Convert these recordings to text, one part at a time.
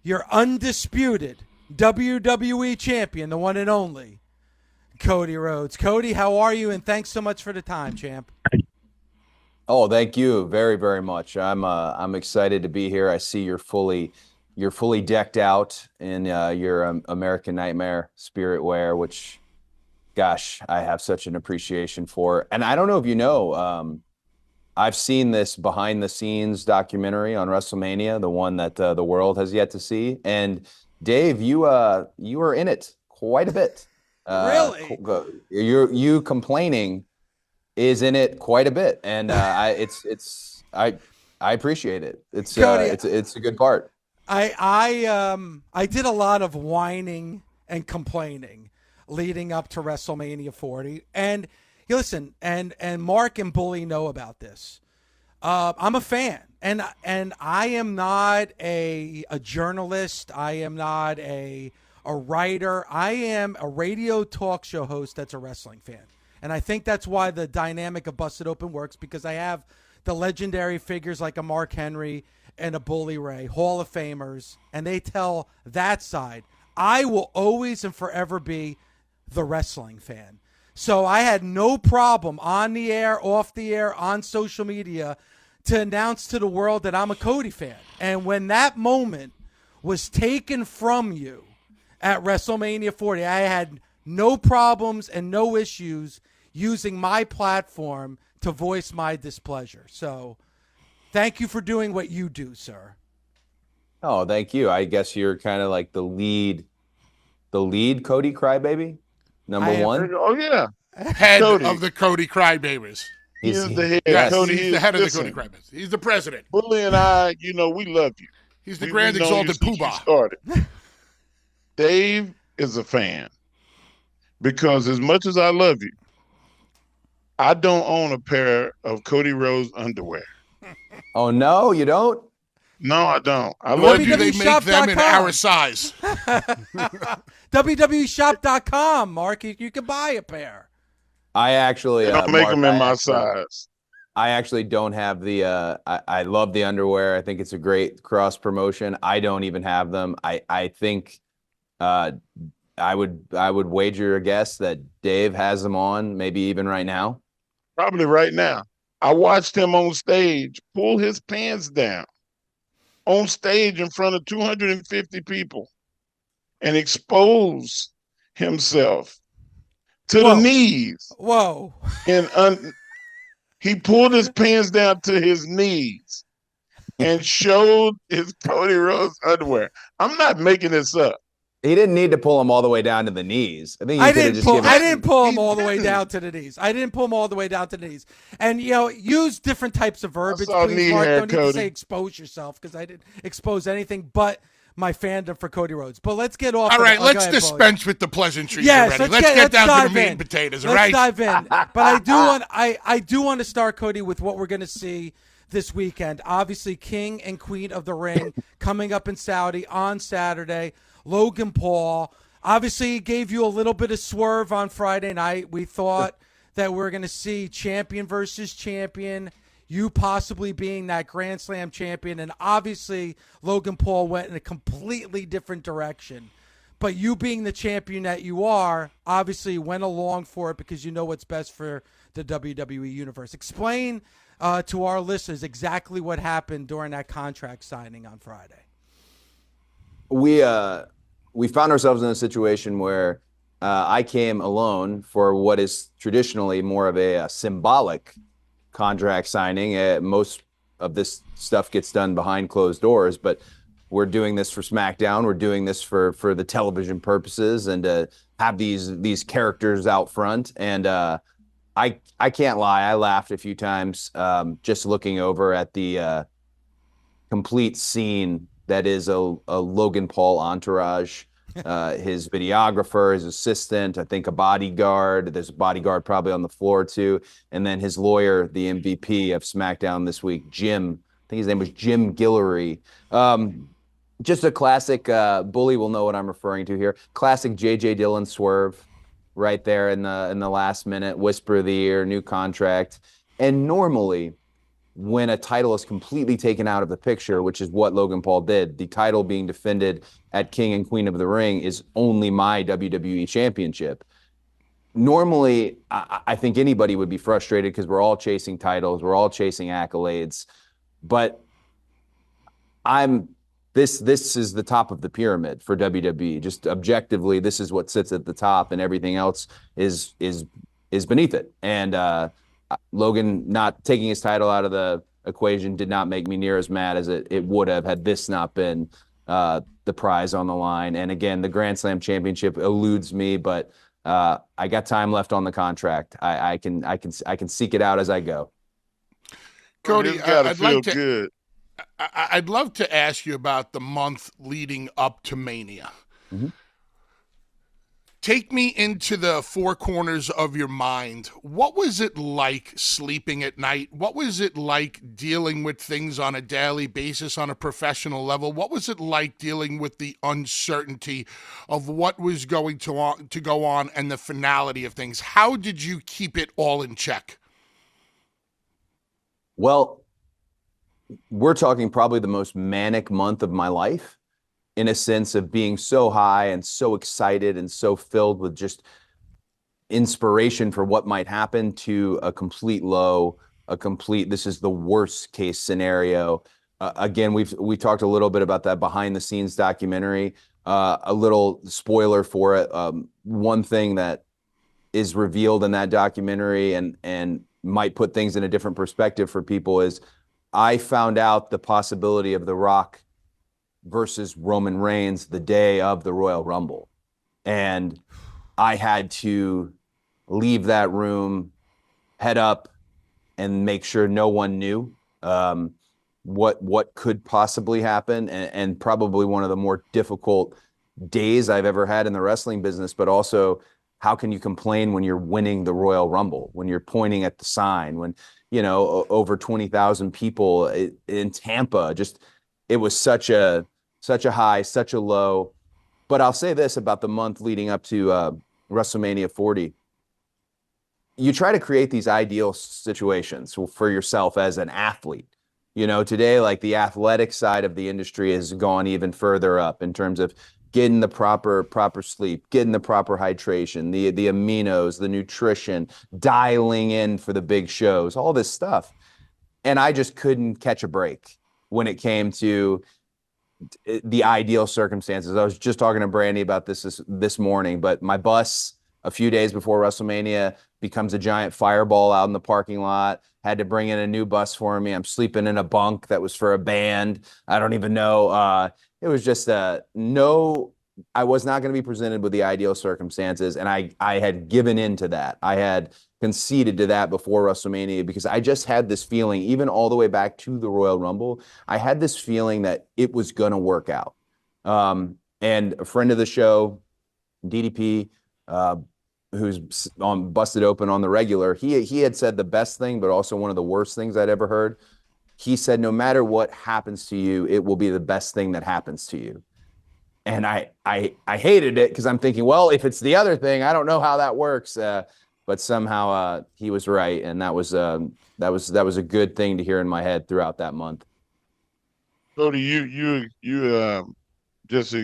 your undisputed WWE champion, the one and only, Cody Rhodes. Cody, how are you? And thanks so much for the time, champ. Oh, thank you very, very much. I'm excited to be here. I see you're fully decked out in your American Nightmare spirit wear, which, gosh, I have such an appreciation for. And I don't know if you know, I've seen this behind the scenes documentary on WrestleMania, the one that the world has yet to see. And Dave, you were in it quite a bit. Really? You complaining is in it quite a bit, and I appreciate it. Cody, It's a good part. I did a lot of whining and complaining leading up to WrestleMania 40. And you listen, and Mark and Bully know about this. I'm a fan, and I am not a journalist. I am not a writer. I am a radio talk show host that's a wrestling fan. And I think that's why the dynamic of Busted Open works, because I have the legendary figures like a Mark Henry and a Bully Ray, Hall of Famers, and they tell that side. I will always and forever be the wrestling fan. So I had no problem on the air, off the air, on social media to announce to the world that I'm a Cody fan. And when that moment was taken from you at WrestleMania 40, I had no problems and no issues using my platform to voice my displeasure. So thank you for doing what you do, sir. Oh, thank you. I guess you're kind of like the lead Cody Crybaby, number one. Oh yeah, Head Cody. of the Cody Crybabies. He is the head. Yes, Cody, he's the head of the listen, Cody Crybabies. He's the president. Bully and I, we love you. He's the We've grand known you exalted since you poobah. started. Dave is a fan because as much as I love you, I don't own a pair of Cody Rhodes underwear. Oh no, you don't? No, I don't. I Nor love do you. they make them in our size. WWEshop.com, Mark. You can buy a pair. I actually They don't make Mark, them in I my actually- size. I actually don't have the I love the underwear. I think it's a great cross promotion. I don't even have them. I think I would wager a guess that Dave has them on, maybe even right now. Probably right now. I watched him on stage pull his pants down on stage in front of 250 people and expose himself to Whoa. the knees. Whoa. And he pulled his pants down to his knees and showed his Cody Rhodes underwear. I'm not making this up. He didn't need to pull them all the way down to the knees. I think I he could have didn't just pull. given. I didn't pull He them all the way didn't. down to the knees. I didn't pull them all the way down to the knees. And use different types of verbiage, saw please, knee Mark. hair, Don't need to Cody. say expose yourself, because I didn't expose anything but my fandom for Cody Rhodes. But let's get off. All right, go let's ahead, Bully. dispense with the pleasantries Yes, already. let's Let's get down to dive the meat in. and potatoes, all Let's right? dive in. But I do want to start, Cody, with what we're going to see this weekend. Obviously, King and Queen of the Ring coming up in Saudi on Saturday. Logan Paul. Obviously, he gave you a little bit of swerve on Friday night. We thought that we're going to see champion versus champion, you possibly being that Grand Slam champion. And obviously, Logan Paul went in a completely different direction. But you being the champion that you are, obviously went along for it because you know what's best for the WWE Universe. Explain to our listeners exactly what happened during that contract signing on Friday. We found ourselves in a situation where I came alone for what is traditionally more of a symbolic contract signing. Most of this stuff gets done behind closed doors, but we're doing this for SmackDown. We're doing this for the television purposes and to have these characters out front. And I can't lie, I laughed a few times just looking over at the complete scene that is a Logan Paul entourage. His videographer, his assistant, I think a bodyguard. There's a bodyguard probably on the floor too. And then his lawyer, the MVP of SmackDown this week, Jim. I think his name was Jim Guillory. Just a classic, Bully will know what I'm referring to here. Classic J.J. Dillon swerve right there in the last minute, whisper of the ear, new contract. And normally when a title is completely taken out of the picture, which is what Logan Paul did. The title being defended at King and Queen of the Ring is only my WWE championship. Normally, I think anybody would be frustrated because we're all chasing titles, we're all chasing accolades, but this is the top of the pyramid for WWE. Just objectively, this is what sits at the top, and everything else is beneath it. And Logan not taking his title out of the equation did not make me near as mad as it would have had this not been the prize on the line. And again, the Grand Slam championship eludes me, but I got time left on the contract. I can seek it out as I go. Cody, It's gotta feel good. I'd love to ask you about the month leading up to Mania. Mm-hmm. Take me into the four corners of your mind. What was it like sleeping at night? What was it like dealing with things on a daily basis on a professional level? What was it like dealing with the uncertainty of what was going to go on and the finality of things? How did you keep it all in check? Well, we're talking probably the most manic month of my life, in a sense of being so high and so excited and so filled with just inspiration for what might happen, to a complete low, this is the worst case scenario. Again, we talked a little bit about that behind the scenes documentary. A little spoiler for it. One thing that is revealed in that documentary and might put things in a different perspective for people is I found out the possibility of The Rock versus Roman Reigns the day of the Royal Rumble. And I had to leave that room, head up, and make sure no one knew what could possibly happen. And probably one of the more difficult days I've ever had in the wrestling business, but also how can you complain when you're winning the Royal Rumble, when you're pointing at the sign, when, over 20,000 people in Tampa, it was such a high, such a low. But I'll say this about the month leading up to WrestleMania 40. You try to create these ideal situations for yourself as an athlete. Today, like, the athletic side of the industry has gone even further up in terms of getting the proper sleep, getting the proper hydration, the aminos, the nutrition, dialing in for the big shows, all this stuff. And I just couldn't catch a break when it came to the ideal circumstances. I was just talking to Brandy about this morning, but my bus a few days before WrestleMania becomes a giant fireball out in the parking lot. Had to bring in a new bus for me. I'm sleeping in a bunk that was for a band. I don't even know. It was just I was not going to be presented with the ideal circumstances. And I had given in to that. I had conceded to that before WrestleMania because I just had this feeling, even all the way back to the Royal Rumble, I had this feeling that it was going to work out. And a friend of the show, DDP, who's on Busted Open on the regular, he had said the best thing, but also one of the worst things I'd ever heard. He said, no matter what happens to you, it will be the best thing that happens to you. And I hated it because I'm thinking, well, if it's the other thing, I don't know how that works. But somehow he was right, and that was a good thing to hear in my head throughout that month. Cody, you just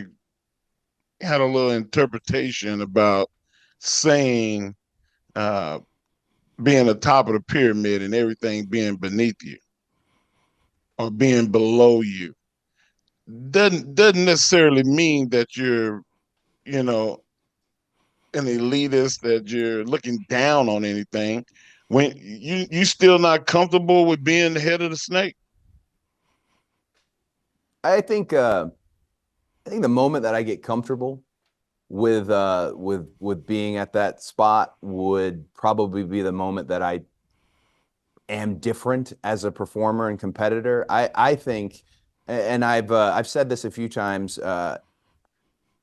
had a little interpretation about saying being the top of the pyramid and everything being beneath you or being below you. Doesn't necessarily mean that you're, an elitist, that you're looking down on anything. When you still not comfortable with being the head of the snake. I think the moment that I get comfortable with being at that spot would probably be the moment that I am different as a performer and competitor. I think, and I've said this a few times.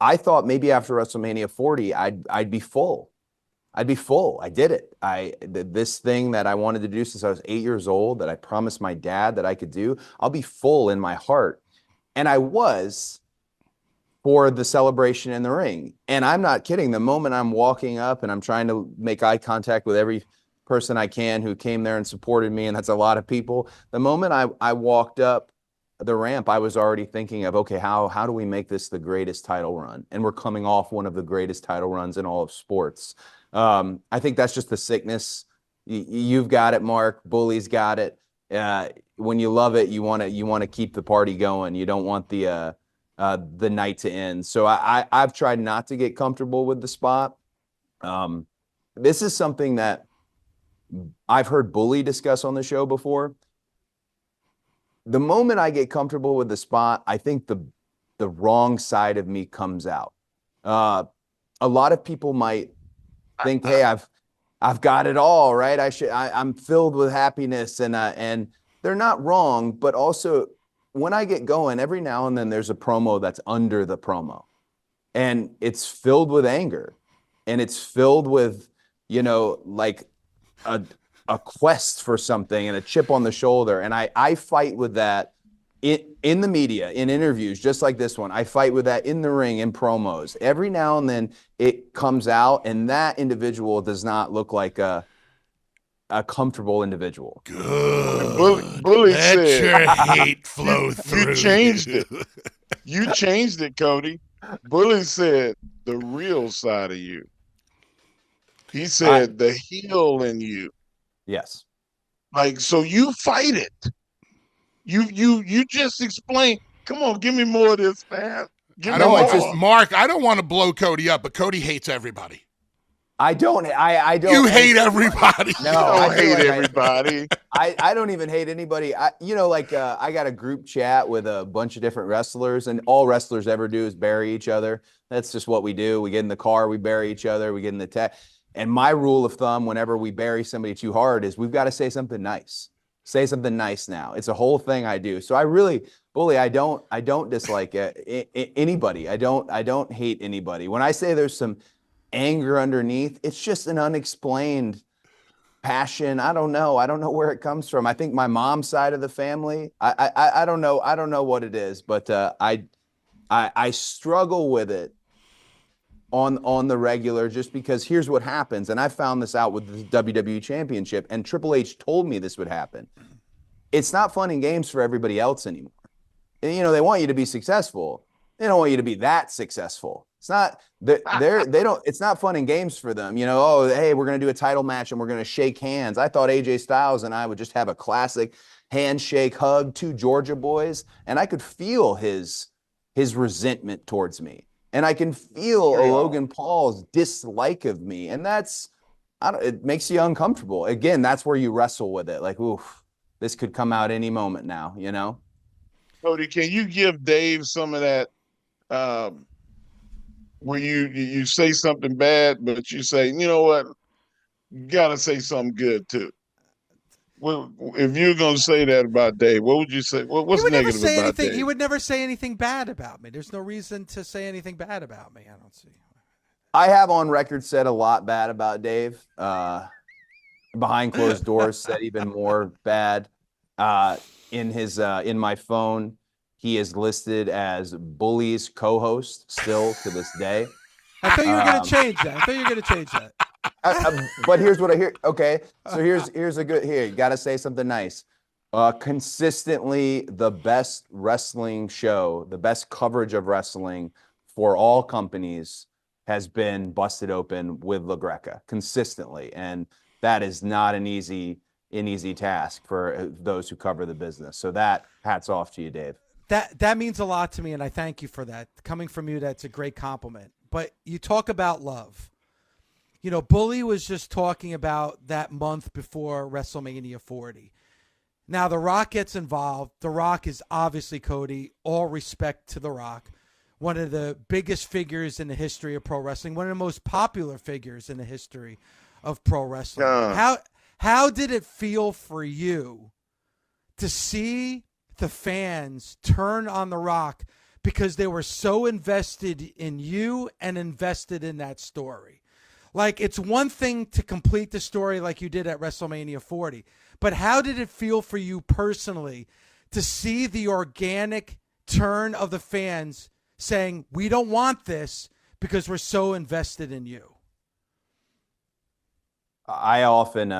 I thought maybe after WrestleMania 40, I'd be full. I'd be full. I did it. This thing that I wanted to do since I was 8 years old, that I promised my dad that I could do, I'll be full in my heart. And I was, for the celebration in the ring. And I'm not kidding. The moment I'm walking up and I'm trying to make eye contact with every person I can who came there and supported me, and that's a lot of people. The moment I walked up the ramp, I was already thinking of, okay, how do we make this the greatest title run? And we're coming off one of the greatest title runs in all of sports. I think that's just the sickness. You've got it, Mark. Bully's got it. When you love it, you want to keep the party going. You don't want the night to end. So I've tried not to get comfortable with the spot. This is something that I've heard Bully discuss on the show before. The moment I get comfortable with the spot, I think the wrong side of me comes out. A lot of people might think, hey, I've got it all, right? I'm filled with happiness, and they're not wrong, but also when I get going, every now and then there's a promo that's under the promo, and it's filled with anger, and it's filled with, like a quest for something and a chip on the shoulder. And I fight with that in the media, in interviews, just like this one. I fight with that in the ring, in promos. Every now and then it comes out, and that individual does not look like a comfortable individual. Good. Bully Let said, your hate flow through. You changed it. You changed it, Cody. Bully said the real side of you. He said the heel in you. Yes. Like, so you fight it. You just explain. Come on, give me more of this, man. Give me more. Mark, I don't want to blow Cody up, but Cody hates everybody. I don't. You hate everybody. No, I don't hate everybody. I don't even hate anybody. I got a group chat with a bunch of different wrestlers, and all wrestlers ever do is bury each other. That's just what we do. We get in the car, we bury each other, we get in the tech. And my rule of thumb, whenever we bury somebody too hard, is we've got to say something nice. Say something nice now. It's a whole thing I do. So I really, Bully, I don't dislike anybody. I don't hate anybody. When I say there's some anger underneath, it's just an unexplained passion. I don't know where it comes from. I think my mom's side of the family, I don't know what it is, but I struggle with it on the regular, just because here's what happens. And I found this out with the WWE Championship, and Triple H told me this would happen. It's not fun and games for everybody else anymore. And, they want you to be successful. They don't want you to be that successful. It's not it's not fun and games for them. Oh, hey, we're going to do a title match and we're going to shake hands. I thought AJ Styles and I would just have a classic handshake, hug, two Georgia boys, and I could feel his resentment towards me. And I can feel Logan Paul's dislike of me. And it makes you uncomfortable. Again, that's where you wrestle with it. Like, oof, this could come out any moment now, Cody, can you give Dave some of that where you say something bad, but you say, you know what, you got to say something good too? Well, if you're going to say that about Dave, what would you say? What's negative about Dave? He would never say anything bad about me. There's no reason to say anything bad about me. I don't see. I have on record said a lot bad about Dave. Behind closed doors, said even more bad. In my phone, he is listed as Bully's co-host still to this day. I thought you were going to change that. But here's what I hear. Okay, so here's a good. Here, you got to say something nice. Consistently, the best wrestling show, the best coverage of wrestling for all companies has been Busted Open with LaGreca consistently, and that is not an easy task for those who cover the business. So that hats off to you, Dave. That means a lot to me, and I thank you for that. Coming from you, that's a great compliment. But you talk about love. Bully was just talking about that month before WrestleMania 40. Now, The Rock gets involved. The Rock is obviously, Cody, all respect to The Rock, one of the biggest figures in the history of pro wrestling, one of the most popular figures in the history of pro wrestling. How did it feel for you to see the fans turn on The Rock because they were so invested in you and invested in that story? Like, it's one thing to complete the story like you did at WrestleMania 40, but how did it feel for you personally to see the organic turn of the fans saying, we don't want this because we're so invested in you? I often,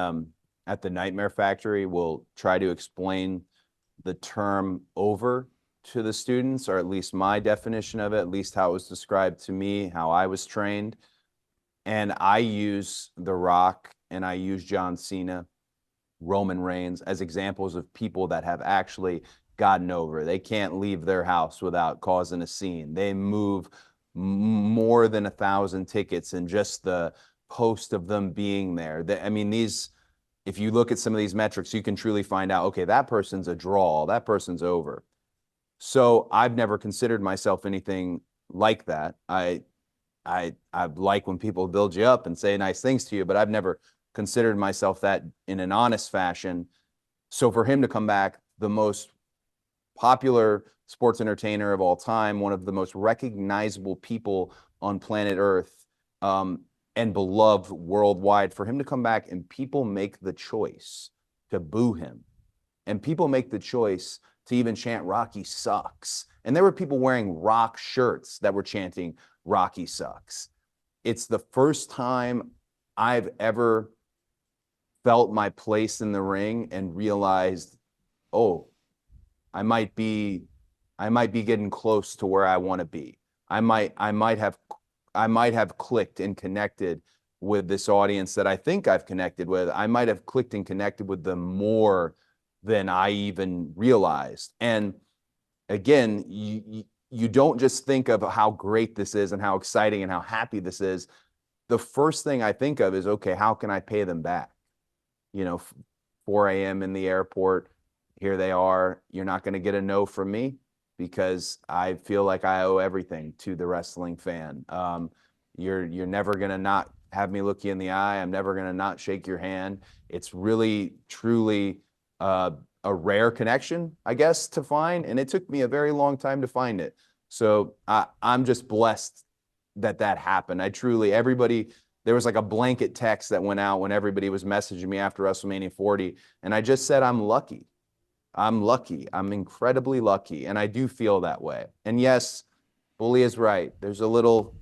at the Nightmare Factory, will try to explain the term over to the students, or at least my definition of it, at least how it was described to me, how I was trained. And I use The Rock and I use John Cena, Roman Reigns as examples of people that have actually gotten over. They can't leave their house without causing a scene. They move more than 1,000 tickets in just the post of them being there. I mean, these, if you look at some of these metrics, you can truly find out, okay, that person's a draw, that person's over. So I've never considered myself anything like that. I like when people build you up and say nice things to you, but I've never considered myself that in an honest fashion. So for him to come back, the most popular sports entertainer of all time, one of the most recognizable people on planet Earth, and beloved worldwide, for him to come back and people make the choice to boo him, and people make the choice to even chant Rocky sucks. And there were people wearing Rock shirts that were chanting Rocky sucks. It's the first time I've ever felt my place in the ring and realized, oh, I might be getting close to where I want to be. I might have clicked and connected with this audience that I think I've connected with. I might have clicked and connected with them more than I even realized. And again, you don't just think of how great this is and how exciting and how happy this is. The first thing I think of is, okay, how can I pay them back? 4 a.m. in the airport, here they are. You're not going to get a no from me because I feel like I owe everything to the wrestling fan. You're never going to not have me look you in the eye. I'm never going to not shake your hand. It's really, truly a rare connection, I guess, to find. And it took me a very long time to find it. So I'm just blessed that happened. There was like a blanket text that went out when everybody was messaging me after WrestleMania 40. And I just said, I'm lucky. I'm lucky. I'm incredibly lucky. And I do feel that way. And yes, Bully is right. There's a little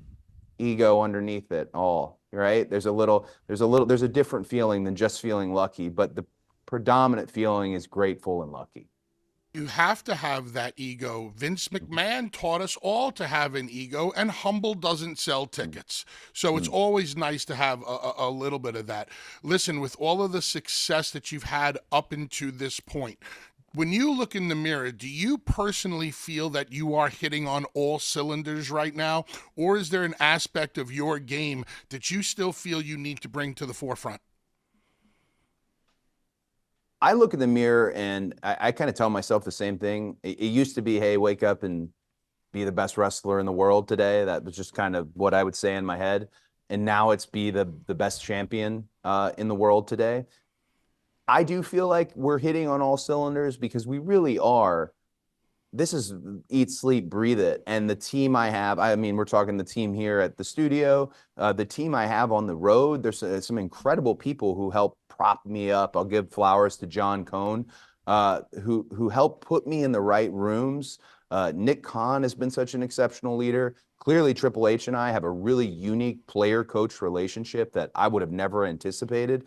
ego underneath it all, right? There's a different feeling than just feeling lucky, but the predominant feeling is grateful and lucky. You have to have that ego. Vince McMahon taught us all to have an ego, and humble doesn't sell tickets. So it's always nice to have a little bit of that. Listen, with all of the success that you've had up into this point, when you look in the mirror, do you personally feel that you are hitting on all cylinders right now? Or is there an aspect of your game that you still feel you need to bring to the forefront? I look in the mirror and I kind of tell myself the same thing. It used to be, hey, wake up and be the best wrestler in the world today. That was just kind of what I would say in my head. And now it's be the best champion in the world today. I do feel like we're hitting on all cylinders because we really are. This is eat, sleep, breathe it. And the team I have, I mean, we're talking the team here at the studio, the team I have on the road. There's some incredible people who help prop me up. I'll give flowers to John Cohn, who helped put me in the right rooms. Nick Khan has been such an exceptional leader. Clearly, Triple H and I have a really unique player-coach relationship that I would have never anticipated.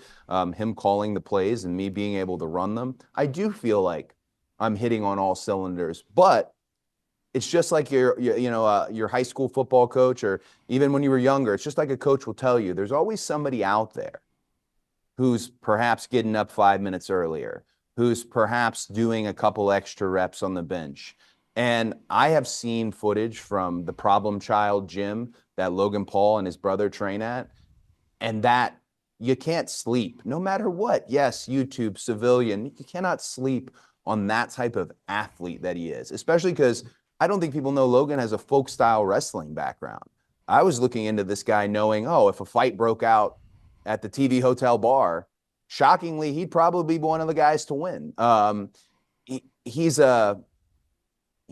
Him calling the plays and me being able to run them. I do feel like I'm hitting on all cylinders, but it's just like your high school football coach, or even when you were younger, it's just like a coach will tell you, there's always somebody out there who's perhaps getting up 5 minutes earlier, who's perhaps doing a couple extra reps on the bench. And I have seen footage from the problem child gym that Logan Paul and his brother train at, and that you can't sleep no matter what. Yes, YouTube, civilian, you cannot sleep on that type of athlete that he is, especially because I don't think people know Logan has a folk style wrestling background. I was looking into this guy knowing, oh, if a fight broke out at the TV hotel bar, shockingly, he'd probably be one of the guys to win.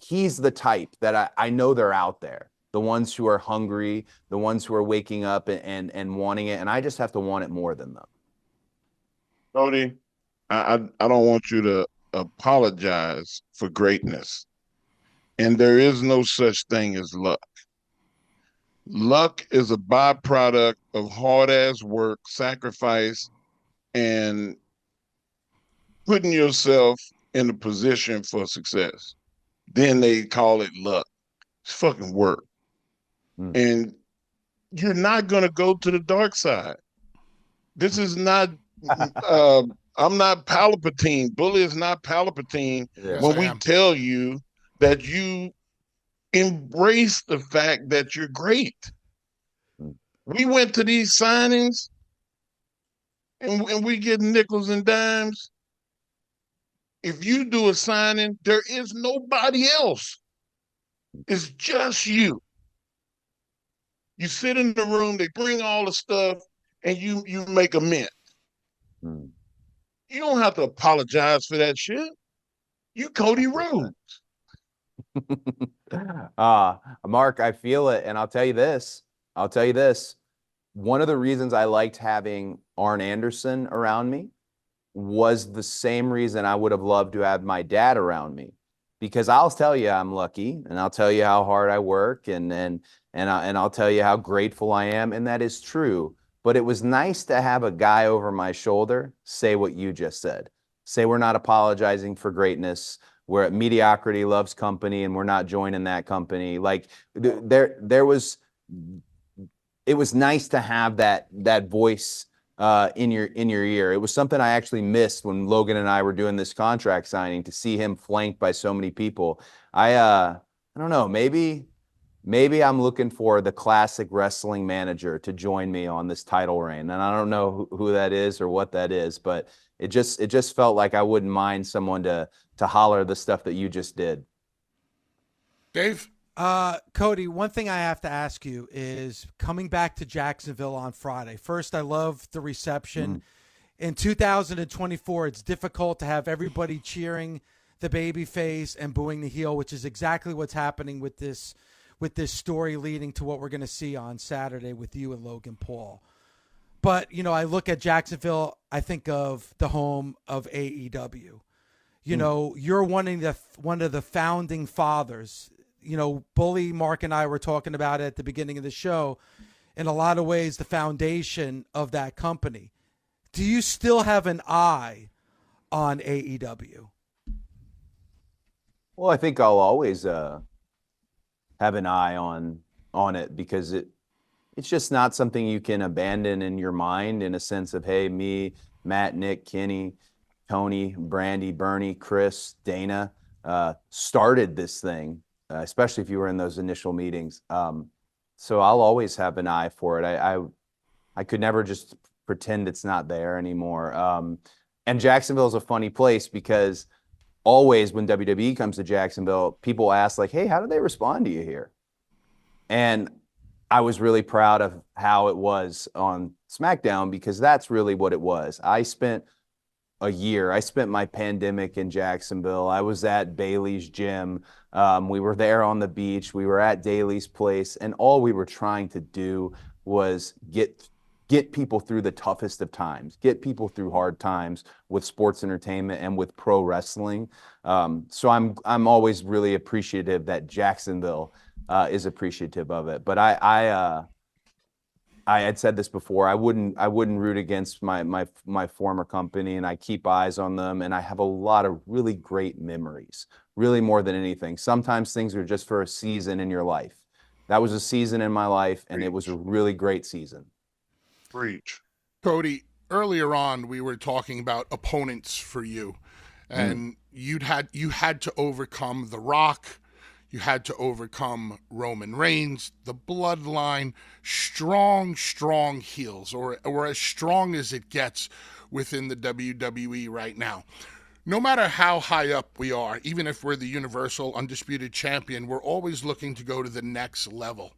He's the type that I know they're out there. The ones who are hungry, the ones who are waking up and wanting it. And I just have to want it more than them. Cody, I don't want you to apologize for greatness. And there is no such thing as luck. Luck is a byproduct of hard ass work, sacrifice, and putting yourself in a position for success. Then they call it luck. It's fucking work. Mm. And you're not going to go to the dark side. This is not, uh, I'm not Palpatine. Bully is not Palpatine Yeah. Yes, when I we am. tell you that you embrace the fact that you're great. Mm. We went to these signings and we get nickels and dimes. If you do a signing, there is nobody else. It's just you. You sit in the room, they bring all the stuff, and you make a mint. Mm. You don't have to apologize for that shit. You Cody Rhodes. Mark, I feel it. And I'll tell you this. I'll tell you this. One of the reasons I liked having Arn Anderson around me was the same reason I would have loved to have my dad around me. Because I'll tell you I'm lucky, and I'll tell you how hard I work, and I'll tell you how grateful I am, and that is true. But it was nice to have a guy over my shoulder say what you just said. Say we're not apologizing for greatness. Where mediocrity loves company, and we're not joining that company. Like there was, it was nice to have that voice in your ear. It was something I actually missed when Logan and I were doing this contract signing, to see him flanked by so many people. I don't know, maybe I'm looking for the classic wrestling manager to join me on this title reign. And I don't know who that is or what that is, but it just felt like I wouldn't mind someone to holler the stuff that you just did. Dave? Cody, one thing I have to ask you is coming back to Jacksonville on Friday. First, I love the reception. Mhm. In 2024, it's difficult to have everybody cheering the baby face and booing the heel, which is exactly what's happening with this story leading to what we're going to see on Saturday with you and Logan Paul. But, I look at Jacksonville, I think of the home of AEW. You're one of the founding fathers. Bully, Mark, and I were talking about it at the beginning of the show. In a lot of ways, the foundation of that company. Do you still have an eye on AEW? Well, I think I'll always have an eye on it, because it's just not something you can abandon in your mind, in a sense of, hey, me, Matt, Nick, Kenny, Tony, Brandy, Bernie, Chris, Dana started this thing, especially if you were in those initial meetings. So I'll always have an eye for it. I could never just pretend it's not there anymore. And Jacksonville is a funny place, because always when WWE comes to Jacksonville, people ask like, hey, how do they respond to you here? And I was really proud of how it was on SmackDown, because that's really what it was. I spent my pandemic in Jacksonville. I was at Bailey's gym. We were there on the beach. We were at Daly's place. And all we were trying to do was get people through the toughest of times, get people through hard times with sports entertainment and with pro wrestling. So I'm always really appreciative that Jacksonville is appreciative of it. But I had said this before. I wouldn't root against my former company, and I keep eyes on them, and I have a lot of really great memories. Really, more than anything. Sometimes things are just for a season in your life. That was a season in my life, and it was a really great season. Preach. Cody, earlier on we were talking about opponents for you, and you had to overcome The Rock, you had to overcome Roman Reigns, the Bloodline, strong heels, or as strong as it gets within the WWE right now. No matter how high up we are, even if we're the Universal Undisputed Champion, we're always looking to go to the next level.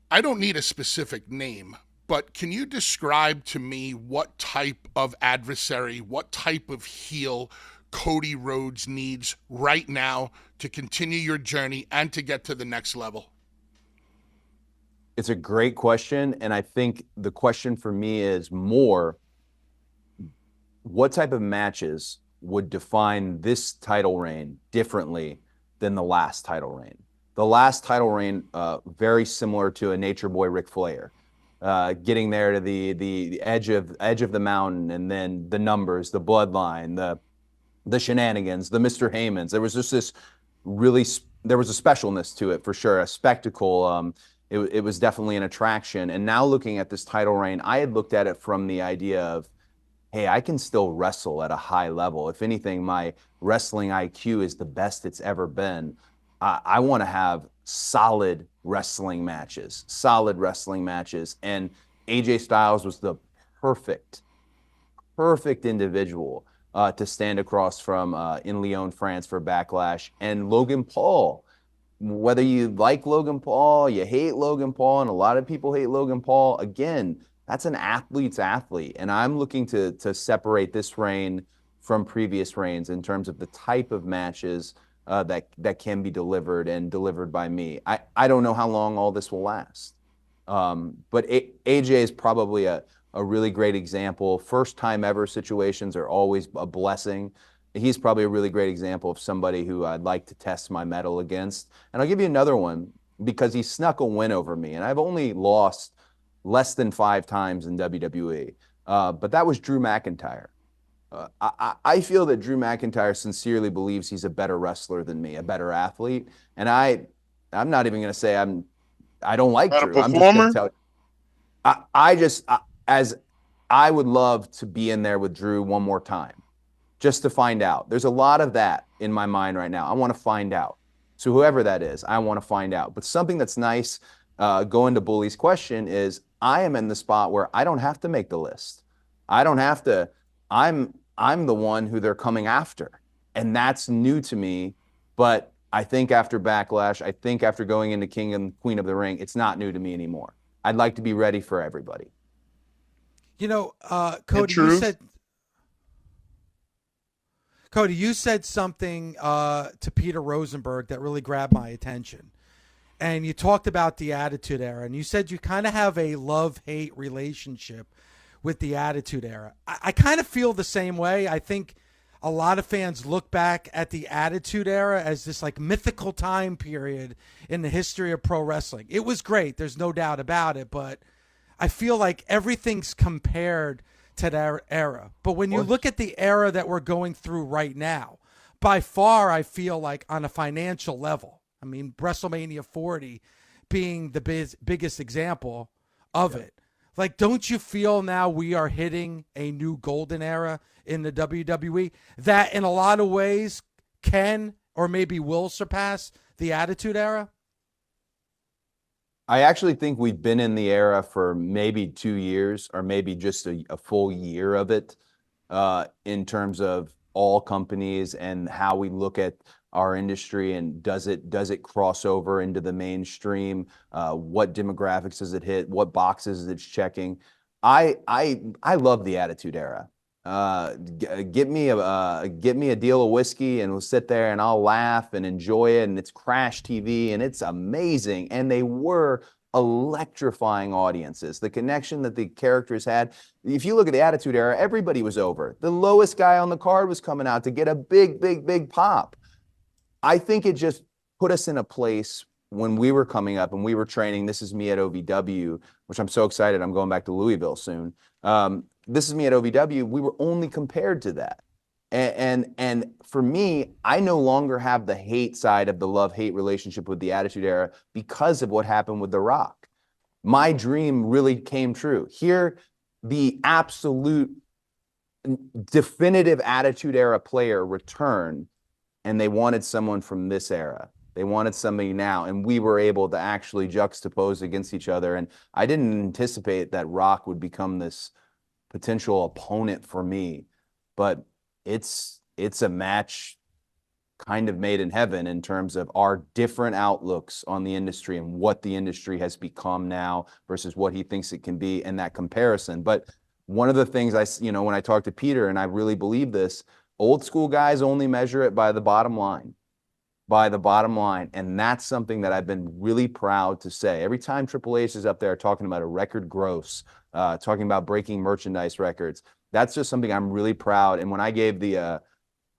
I don't need a specific name, but can you describe to me what type of adversary, what type of heel Cody Rhodes needs right now to continue your journey and to get to the next level? It's a great question. And I think the question for me is more, what type of matches would define this title reign differently than the last title reign? The last title reign, very similar to a nature boy Ric Flair, getting there to the edge of the mountain, and then the numbers, the bloodline, the shenanigans, the Mr. Heymans. There was just this really, there was a specialness to it for sure, a spectacle. It was definitely an attraction. And now looking at this title reign, I had looked at it from the idea of, hey, I can still wrestle at a high level. If anything, my wrestling IQ is the best it's ever been. I want to have solid wrestling matches. And AJ Styles was the perfect individual to stand across from in Lyon, France for Backlash. And Logan Paul, whether you like Logan Paul, you hate Logan Paul, and a lot of people hate Logan Paul, again, that's an athlete's athlete. And I'm looking to separate this reign from previous reigns in terms of the type of matches that can be delivered and delivered by me. I don't know how long all this will last. But AJ is probably a really great example. First time ever situations are always a blessing. He's probably a really great example of somebody who I'd like to test my mettle against. And I'll give you another one because he snuck a win over me. And I've only lost less than 5 times in WWE. But that was Drew McIntyre. I feel that Drew McIntyre sincerely believes he's a better wrestler than me, a better athlete. And I'm not even going to say I don't like Not a Drew. I'm just going performer? to tell as I would love to be in there with Drew one more time just to find out. There's a lot of that in my mind right now. I want to find out. So whoever that is, I want to find out. But something that's nice, going to Bully's question, is I am in the spot where I don't have to make the list. I don't have to. I'm the one who they're coming after. And that's new to me. But I think after Backlash, I think after going into King and Queen of the Ring, it's not new to me anymore. I'd like to be ready for everybody. You know, Cody, you said something to Peter Rosenberg that really grabbed my attention. And you talked about the Attitude Era, and you said you kind of have a love-hate relationship with the Attitude Era. I kind of feel the same way. I think a lot of fans look back at the Attitude Era as this like mythical time period in the history of pro wrestling. It was great. There's no doubt about it, but I feel like everything's compared to that era. But when you look at the era that we're going through right now, by far, I feel like on a financial level, I mean, WrestleMania 40 being the biggest example of it. Like, don't you feel now we are hitting a new golden era in the WWE that in a lot of ways can or maybe will surpass the Attitude Era? I actually think we've been in the era for maybe 2 years or maybe just a full year of it, in terms of all companies and how we look at our industry, and does it cross over into the mainstream? What demographics does it hit? What boxes is it checking? I love the Attitude Era. Get me a deal of whiskey and we'll sit there and I'll laugh and enjoy it, and it's Crash TV and it's amazing. And they were electrifying audiences. The connection that the characters had. If you look at the Attitude Era, everybody was over. The lowest guy on the card was coming out to get a big pop. I think it just put us in a place when we were coming up and we were training. This is me at OVW, which I'm so excited. I'm going back to Louisville soon. This is me at OVW. We were only compared to that. And for me, I no longer have the hate side of the love-hate relationship with the Attitude Era because of what happened with The Rock. My dream really came true. Here, the absolute definitive Attitude Era player returned, and they wanted someone from this era. They wanted somebody now, and we were able to actually juxtapose against each other. And I didn't anticipate that Rock would become this potential opponent for me, but it's a match kind of made in heaven in terms of our different outlooks on the industry and what the industry has become now versus what he thinks it can be, and that comparison. But one of the things when I talk to Peter, and I really believe this, old school guys only measure it by the bottom line. And that's something that I've been really proud to say. Every time Triple H is up there talking about a record gross, talking about breaking merchandise records, that's just something I'm really proud. And when I gave the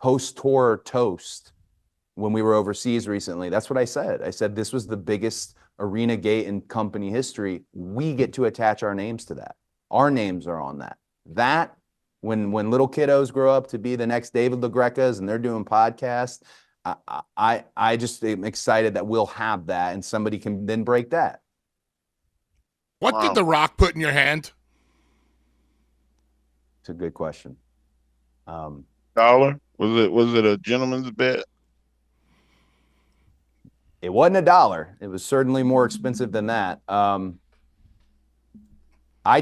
post-tour toast when we were overseas recently. That's what I said. I said this was the biggest arena gate in company history. We get to attach our names to that. Our names are on that. That when little kiddos grow up to be the next David LaGreca's and they're doing podcasts, I just am excited that we'll have that and somebody can then break that. What did The Rock put in your hand? It's a good question. Dollar? Was it a gentleman's bet? It wasn't $1. It was certainly more expensive than that. I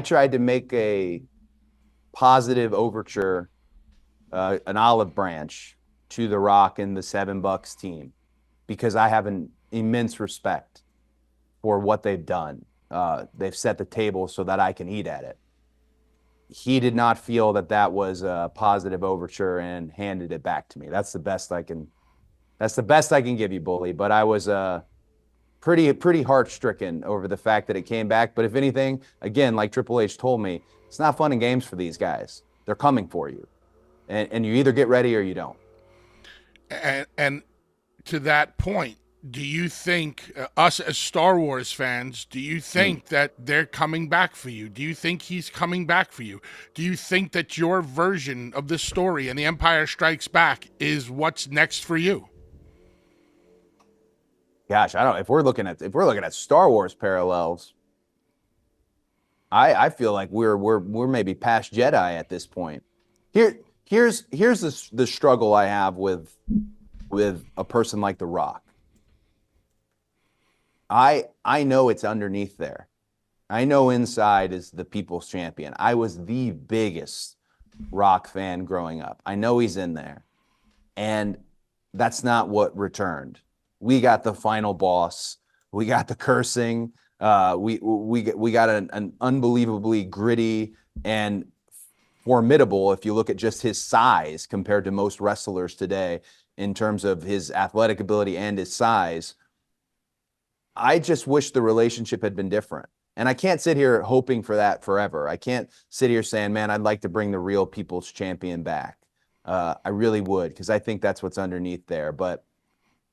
tried to make a positive overture, an olive branch to The Rock and the $7 team, because I have an immense respect for what they've done. They've set the table so that I can eat at it. He did not feel that that was a positive overture and handed it back to me. That's the best I can give you, Bully. But I was pretty heart-stricken over the fact that it came back. But if anything, again, like Triple H told me, it's not fun and games for these guys. They're coming for you. And you either get ready or you don't. And to that point, do you think, us as Star Wars fans, do you think that they're coming back for you? Do you think he's coming back for you? Do you think that your version of the story and The Empire Strikes Back is what's next for you? Gosh, I don't. If we're looking at Star Wars parallels, I feel like we're maybe past Jedi at this point. Here's the struggle I have with a person like The Rock. I know it's underneath there. I know inside is the people's champion. I was the biggest Rock fan growing up. I know he's in there. And that's not what returned. We got the final boss. We got the cursing. We got an unbelievably gritty and formidable, if you look at just his size compared to most wrestlers today in terms of his athletic ability and his size. I just wish the relationship had been different. And I can't sit here hoping for that forever. I can't sit here saying, man, I'd like to bring the real people's champion back. I really would, because I think that's what's underneath there. But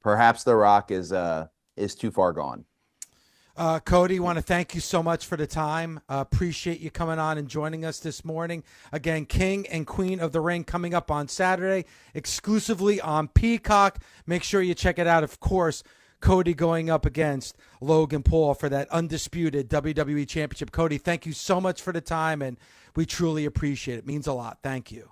perhaps The Rock is too far gone. Cody, want to thank you so much for the time. Appreciate you coming on and joining us this morning. Again, King and Queen of the Ring coming up on Saturday, exclusively on Peacock. Make sure you check it out. Of course, Cody going up against Logan Paul for that undisputed WWE Championship. Cody, thank you so much for the time, and we truly appreciate it. It means a lot. Thank you.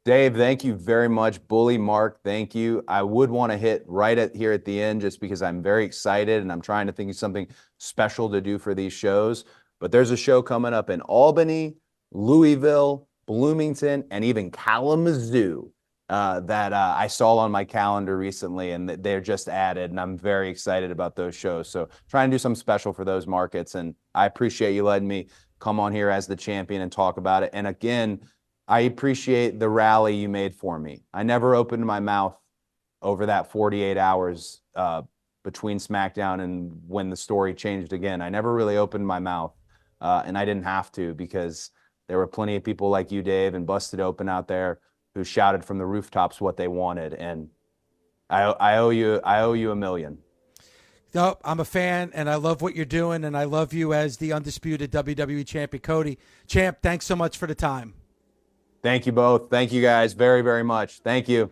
Dave, thank you very much. Bully, Mark, thank you. I would want to hit here at the end just because I'm very excited and I'm trying to think of something special to do for these shows. But there's a show coming up in Albany, Louisville, Bloomington, and even Kalamazoo that I saw on my calendar recently, and they're just added, and I'm very excited about those shows. So trying to do something special for those markets, and I appreciate you letting me come on here as the champion and talk about it. And again, I appreciate the rally you made for me. I never opened my mouth over that 48 hours between SmackDown and when the story changed again. I never really opened my mouth, and I didn't have to, because there were plenty of people like you, Dave, and Busted Open out there who shouted from the rooftops what they wanted, and I owe you $1 million. No, I'm a fan, and I love what you're doing, and I love you as the undisputed WWE champion. Cody, champ, thanks so much for the time. Thank you both. Thank you guys very, very much. Thank you.